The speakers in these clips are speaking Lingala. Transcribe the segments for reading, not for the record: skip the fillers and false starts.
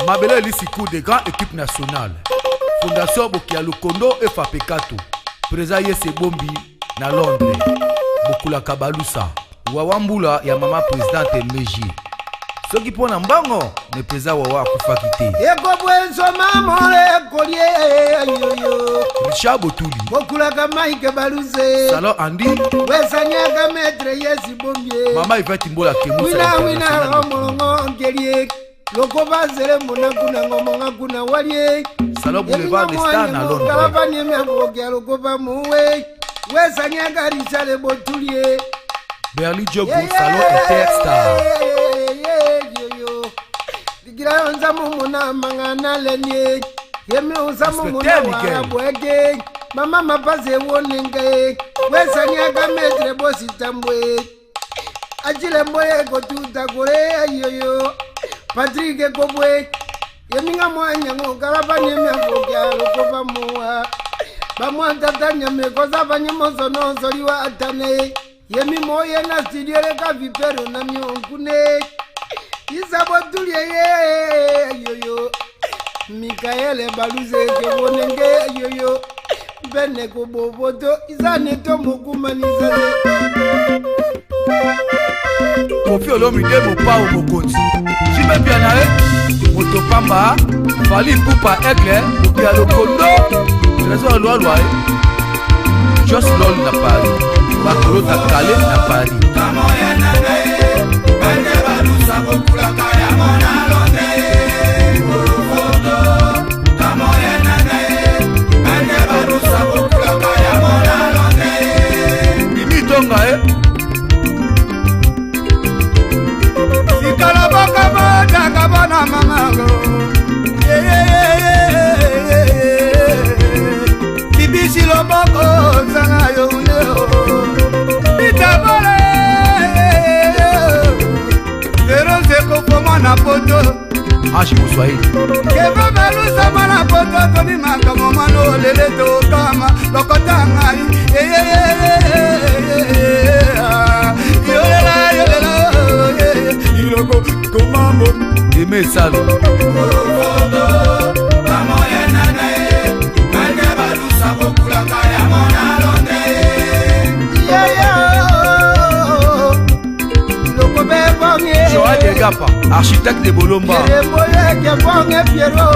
Mabele Lisikou des grandes équipes nationales. Fondation Bokia Lukondo et Fapekato. Président Yese Bombi na Londres. Bokula Kabalusa. Wawambula ya mama présidente Meji. Ceux qui prennent un bango, le président Wawa Koufakité. Richard Botouli. Salon Andy. Maman Yvette Timbola Kemoussa. Salon Boulevard des Stars à Londres. Berli Diogo, Salon Interstar. Mama mapaze wonenge wesanyaga metre bosi tambwe ajile mboye kotuta kore ayoyo Patrick Kobwe yeminga mwanya ngokalapa nyemya kokya lokopa muwa bamwanta tanya mekoza banyimozo nozo liwa atane yemi moye na studio leka vipero na myonkune Isabo tulie yoyo Mikaele baluze kebonenge yoyo Bene kuboboto izane tomo kumanizane Kofi Olomide Mopao Mokonzi Jibe Bianae Motopamba Fali Poupa Aigle Mopia Lokondo Trésor Loaloae Jos Lol na Paris Bakolo Takale na Paris Kamoye nane Bende balusa Bokula Kaya Mona Londe Urufoto Kamoye nane Bende balusa Bokula Kaya Mona Londe Mimi Tonga Sikala boka boka kabana mamango Bibisi loboko zanga yoneo Bitabole Zero seko mana poto Ashi Moussouaï Keva balusa mana poto Toni maka momano lele to kama Lokotanga Iloko komambo Aimé Salo Kamoye nane Bende balusa Bokula Kaya Mona Londe Loko bebonge Joël Egapa Architecte de Bolomba Mboye bonge Piero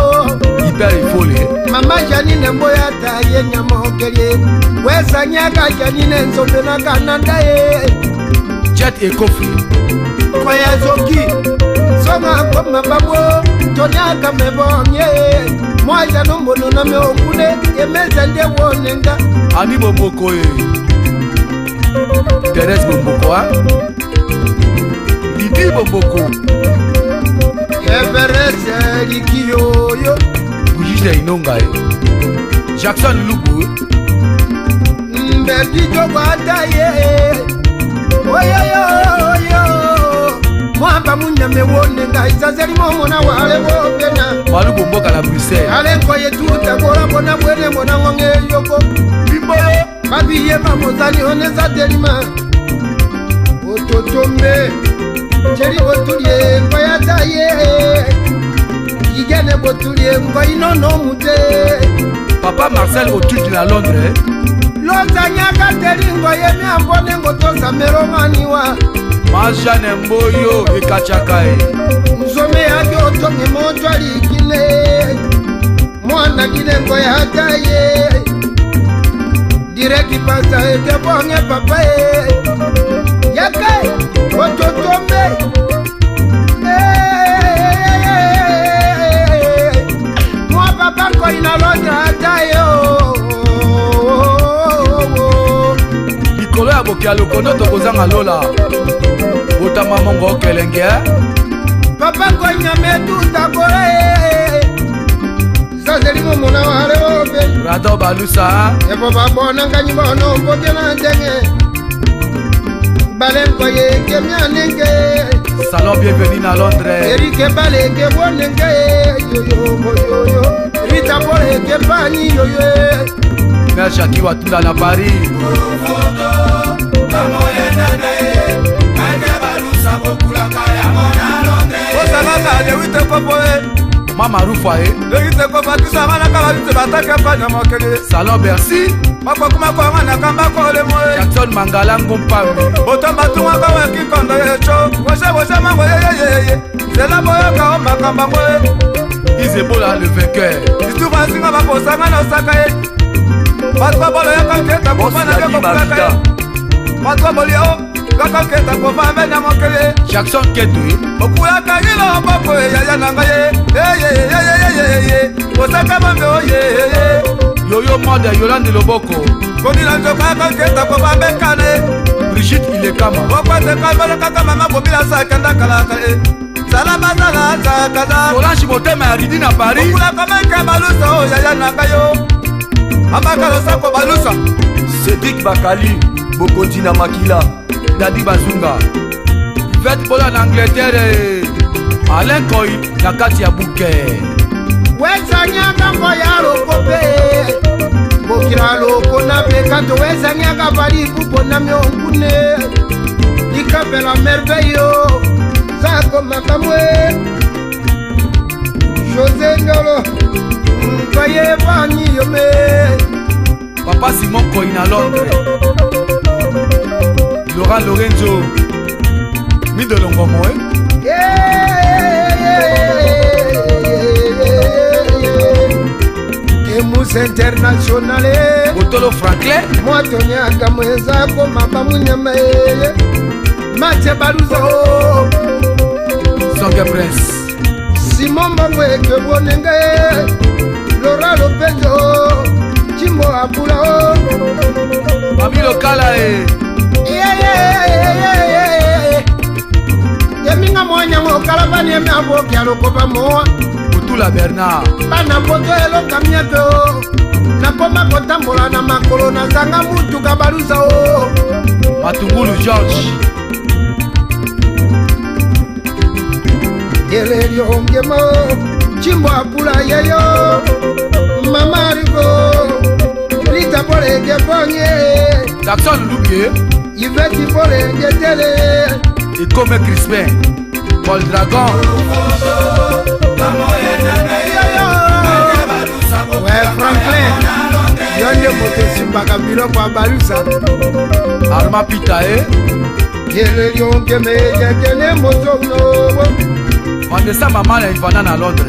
Hyper Effolé Mama Janine Mboya taye nyamokelie Wesa nyaga Janine nzombe na kananda Jet et Kofi Koya zoki Songa koma babo Tonyaka mebonye Mwaja nombono na meokune Emeza nde wonenga Ani Bomboko Thérèse Bomboko Lidi Bomboko Everese likiyoyo Bougiste Inonga Jackson Lubu Mbeki jogwataye Oyoyoyo Mwamba munyame wonenga Isazeli momona wale wopena Malu Bomboka la Bruxelles Alenko yetuta Bora bona mwene mona ngonge yoko Bimbo Babiye mamozali oneza telima Ototombe Cheri botulie Mbayataye Igene botulie Mbayinono mute Papa Marcel Otude na Londres Lonza nyaka telingo yemi ambone ngotoza meromaniwa Majane Mboyo Ekachakae Mzome yake otonge moto alikine Mwana gine ngoye hataye Direki pasa eke bonge papaye Yake ototombe Mwa papa nko inalonja hataye Nikolo ya Bokia Lokondo Tokozanga Lola Otama Mongo Kelenge Papa nko nyametu takore Zazeli mumuna wale ope Rado Balusa Epo babona nganyi bono mpoke na njenge Bale nko ye kemya nenge Salon bienvenue à Londres Erike bale ke bonenge Yoyo Rita bole ke pani yoyo Mère Jackie Watunda na Paris Kamoye nane Bende balusa Bokula Kaya Mona Londe Osanga de wite ko Mama Rufa Leyise kofatisa wana kabaluse batake fanya mokele Salon Bercy Bakokuma kwa wana kamba kole moe Jackson Mangala Ngompami Botamba tunga kawe kikondo yecho Woshe mango ye Zela boyo ka omba kamba moe Isebola le vainqueur Istufa singa bakosanga na osaka ye Patwa bolo ya kanketa kufana ke kokaka ye Patwa bolo ya kakaketa kufana na mokele Jackson Kedwe Okula kagilo boko ya nanga ye Osaka mambe oye Yoyo Mode Yolande Loboko Konila njoka kanketa kufana kane Brigitte Ilekama Wakwate kalbala kaka mama bobila sakanda kalaka Salama sala kaza Solange Motema ya Ridi na Paris Okula kamenke balusa oya nanga yo Abakalo sako balusa Cédric Bakali Bokondi na Makila Dadi Bazunga Yvette Bola en Angleterre Alain Koy na kati ya Bouquet wezanyaka koya lokope bokira loko na pekato wezanyaka bali kupona miongune ikapela merveille zako makamwe José Ngolo Kaye bani yome Papa Simon Koy na Londres Laurent Lorenzo Midolongomo Kemus International Botolo Franklin Mwatonyaka mwenzako mama munyama Mache baluza Songe Prince Simon Bangweke bonenge Laura Lopenzo Chimbo Apula Mami Lokala Yeminga mwanya mwokala bani yeme aboki alokoba moa Butula Bernard Bana poto eloka mieto Nakoma kotambola na makolo na zanga mutu kabaluza Matungulu George Yelelio ongemo Chimbo apula yeyo Mama rigo Lita pole keponye Jackson Lubier Yvette pole ngetele Ikome Crispin Paul Dragon Ouais Franklin Yonde moto simbaka bilo kwa balusa Arma Pitae Yelelio ongeme yekene moto no Vanessa Mama na Ivana na Londres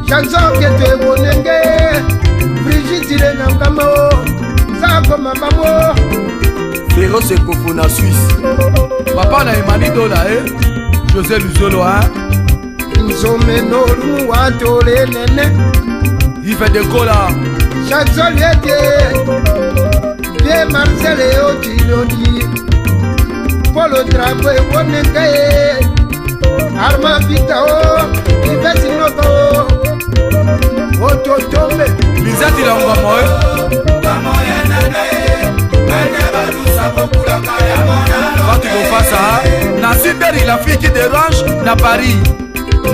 Chanson kete bonenge Brigitte na mkamo Zako mabamo Ferro Sekofo na Suisse Papa na Emani Dola José Luzolo Nzome no lumu watole nene Yves de Cola Chanson yete Vie Marcele Otilodi Polo Drago e bonenge Arma Vitao Yves Sinoko Ototombe Lizati Langomo Quand il fait ça Nasser la fille qui dérange na Paris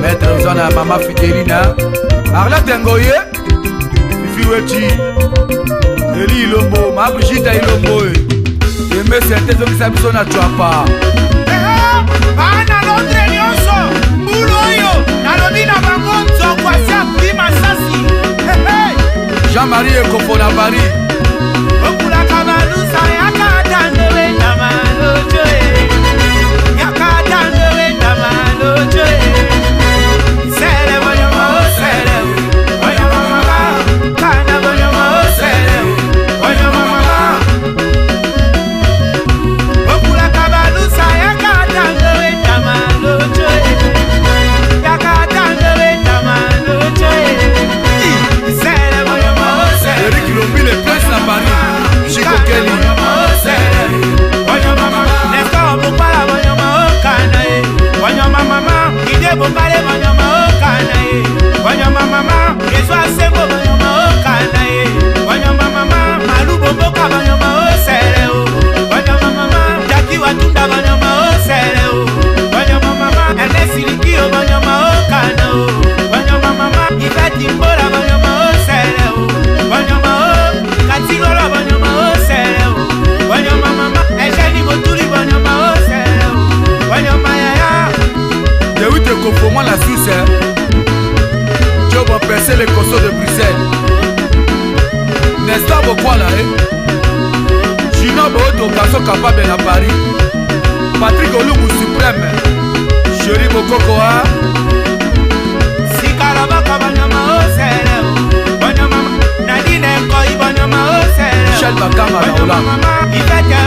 Maître Zona Mama Fidelina Arlette Ngoye Fifi Wechi Eli Ilombo Ma Brigitte Ilombo Aimé Sente Zoki Sabiso na Chouapa Bana Londres nyonso Mbulu oyo nalobi na bango nzokwasi akuli masasi Jean-Marie Ekofo na Paris okulaka balusa yakatandele na malojo yakatandele na malojo sele bonyoma o sele bonyoma mama kana bonyoma o sele bonyoma mama okulaka balusa yakatandele na malojo yakatandele na malojo sele bonyoma o sele Eric Lombile Prince Moto Gaso capable na Paris. Patrick Olungu suprême. Chéri Bokoko ha. Sikala baka banyama osere. Banyama Nadine koi banyama osere. Michel Bakama na Hollande. Ifete